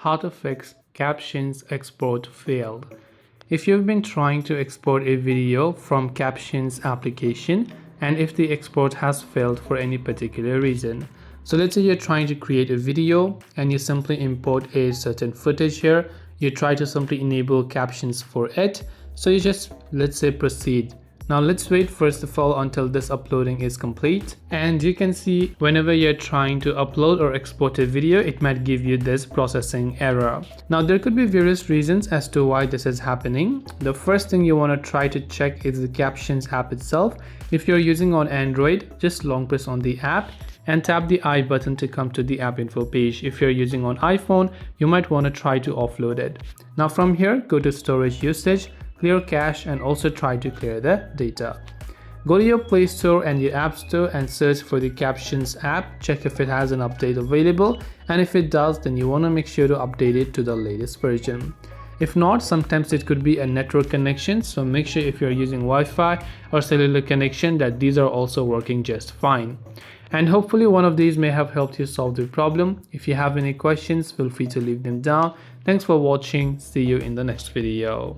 how to fix Captions Export Failed. If you've been trying to export a video from Captions application and if the export has failed for any particular reason. So let's say you're trying to create a video and you simply import a certain footage here. You try to simply enable captions for it. So you just, let's say, proceed. Now let's wait first of all until this uploading is complete, and you can see whenever you're trying to upload or export a video, it might give you this processing error. Now there could be various reasons as to why this is happening. The first thing you want to try to check is the Captions app itself. If you're using on Android, just long press on the app and tap the I button to come to the app info page. If you're using on iPhone, you might want to try to offload it. Now from here, go to storage usage, clear cache, and also try to clear the data. Go to your Play Store and your App Store and search for the Captions app. Check if it has an update available, and if it does, then you want to make sure to update it to the latest version. If not, sometimes it could be a network connection, so make sure if you're using Wi-Fi or cellular connection that these are also working just fine. And hopefully one of these may have helped you solve the problem. If you have any questions, feel free to leave them down. Thanks for watching. See you in the next video.